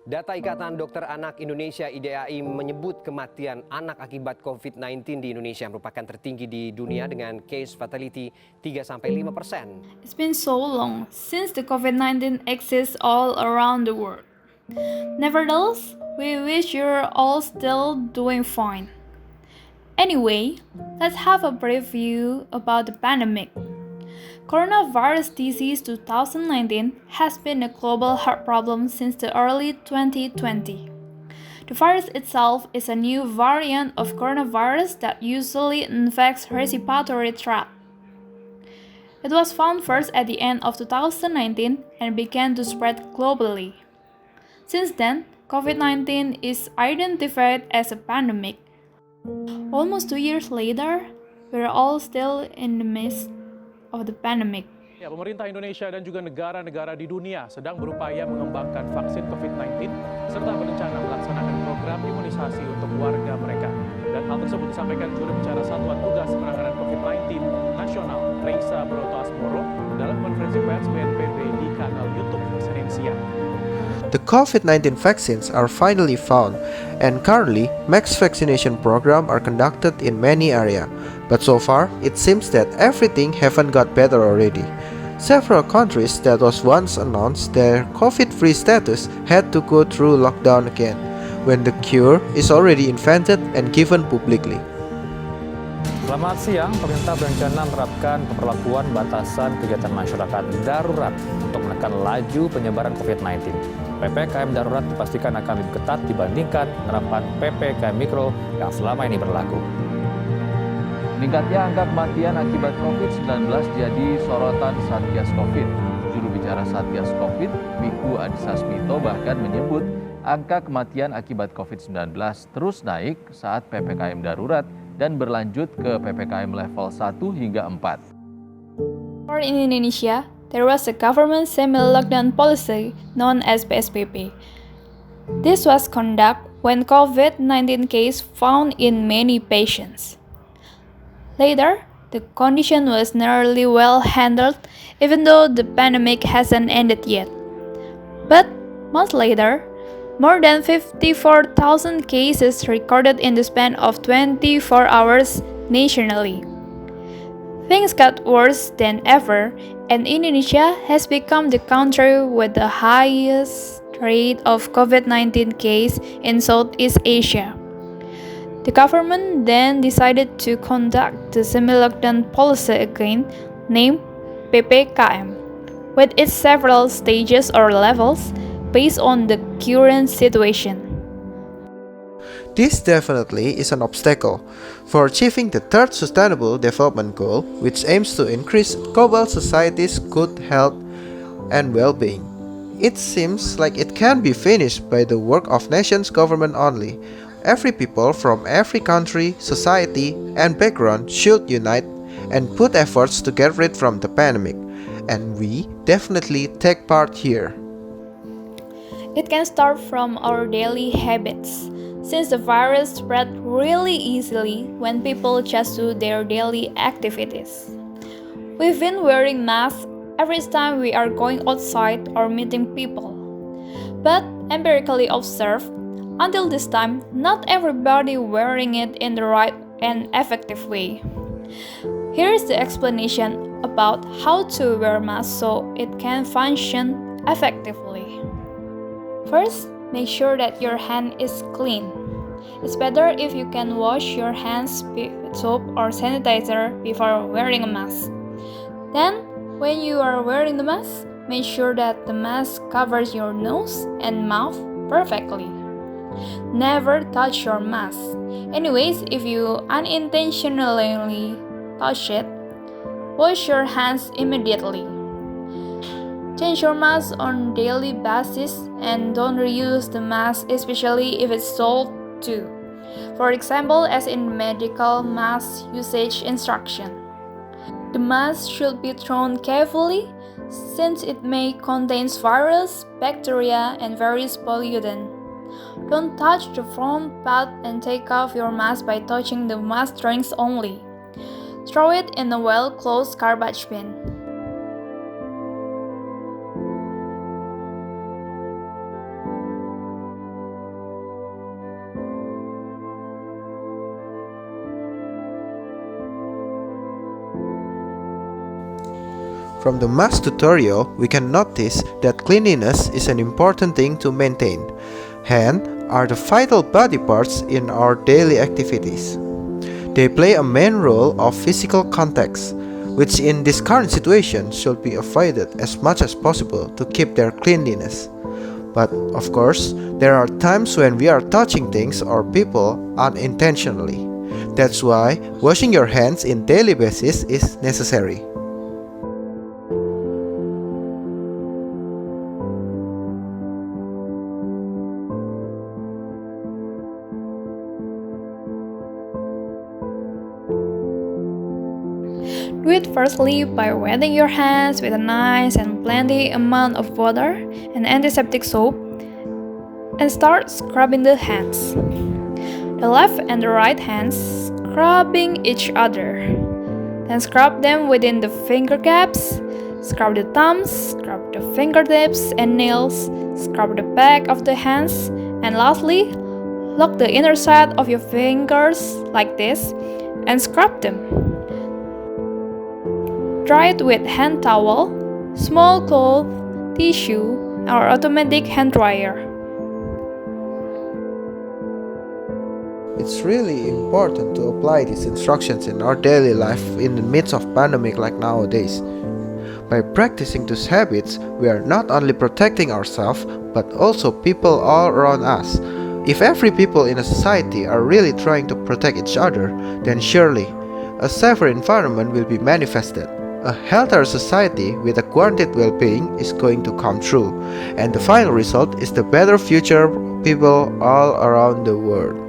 Data Ikatan Dokter Anak Indonesia (IDAI) menyebut kematian anak akibat COVID-19 di Indonesia merupakan tertinggi di dunia dengan case fatality 3-5%. It's been so long since the COVID-19 exists all around the world. Nevertheless, we wish you're all still doing fine. Anyway, let's have a brief view about the pandemic. Coronavirus disease 2019 has been a global health problem since the early 2020. The virus itself is a new variant of coronavirus that usually infects respiratory tract. It was found first at the end of 2019 and began to spread globally. Since then, COVID-19 is identified as a pandemic. Almost 2 years later, we're all still in the midst of the pandemic. Ya, pemerintah Indonesia dan juga negara-negara di dunia sedang berupaya mengembangkan vaksin COVID-19 serta berencana melaksanakan program imunisasi untuk warga mereka. Dan hal tersebut disampaikan juru bicara Satuan Tugas Penanganan COVID-19 Nasional, Reisa Broto Asmoro, dalam konferensi pers BNPB di kanal YouTube Senin siang. The COVID-19 vaccines are finally found, and currently, mass vaccination programs are conducted in many areas. But so far, it seems that everything haven't got better already. Several countries that was once announced their COVID-free status had to go through lockdown again, when the cure is already invented and given publicly. Selamat siang, pemerintah berencana menerapkan pemberlakuan batasan kegiatan masyarakat darurat untuk menekan laju penyebaran COVID-19. PPKM darurat dipastikan akan lebih ketat dibandingkan penerapan PPKM mikro yang selama ini berlaku. Meningkatnya angka kematian akibat COVID-19 jadi sorotan Satgas COVID. Juru bicara Satgas COVID, Wiku Adhisa Smito, bahkan menyebut angka kematian akibat COVID-19 terus naik saat PPKM darurat dan berlanjut ke PPKM level 1 hingga 4. In Indonesia, there was a government semi-lockdown policy known as PSBB. This was conducted when COVID-19 case found in many patients. Later, the condition was nearly well handled even though the pandemic hasn't ended yet. But months later, more than 54,000 cases recorded in the span of 24 hours nationally. Things got worse than ever, and Indonesia has become the country with the highest rate of COVID-19 case in Southeast Asia. The government then decided to conduct the semi-lockdown policy again, named PPKM, with its several stages or levels based on the current situation. This definitely is an obstacle for achieving the third Sustainable Development Goal, which aims to increase global society's good health and well-being. It seems like it can be finished by the work of nations' government only. Every people from every country, society, and background should unite and put efforts to get rid from the pandemic, and we definitely take part here. It can start from our daily habits, since the virus spread really easily when people just do their daily activities. We've been wearing masks every time we are going outside or meeting people. But empirically observed, until this time, not everybody wearing it in the right and effective way. Here is the explanation about how to wear mask so it can function effectively. First, make sure that your hand is clean. It's better if you can wash your hands with soap or sanitizer before wearing a mask. Then, when you are wearing the mask, make sure that the mask covers your nose and mouth perfectly. Never touch your mask. Anyways, if you unintentionally touch it, wash your hands immediately. Change your mask on daily basis and don't reuse the mask, especially if it's sold too. For example, as in medical mask usage instruction. The mask should be thrown carefully since it may contain virus, bacteria, and various pollutants. Don't touch the front part and take off your mask by touching the mask strings only. Throw it in a well-closed garbage bin. From the mass tutorial, we can notice that cleanliness is an important thing to maintain. Hands are the vital body parts in our daily activities. They play a main role of physical contacts, which in this current situation should be avoided as much as possible to keep their cleanliness. But of course, there are times when we are touching things or people unintentionally. That's why washing your hands in daily basis is necessary. Do it firstly by wetting your hands with a nice and plenty amount of water and antiseptic soap and start scrubbing the hands. The left and the right hands scrubbing each other. Then scrub them within the finger gaps, scrub the thumbs, scrub the fingertips and nails, scrub the back of the hands, and lastly, lock the inner side of your fingers like this and scrub them. Dry it with hand towel, small cloth, tissue, or automatic hand dryer. It's really important to apply these instructions in our daily life in the midst of pandemic like nowadays. By practicing these habits, we are not only protecting ourselves, but also people all around us. If every people in a society are really trying to protect each other, then surely a safer environment will be manifested. A healthier society with a guaranteed well-being is going to come true, and the final result is the better future people all around the world.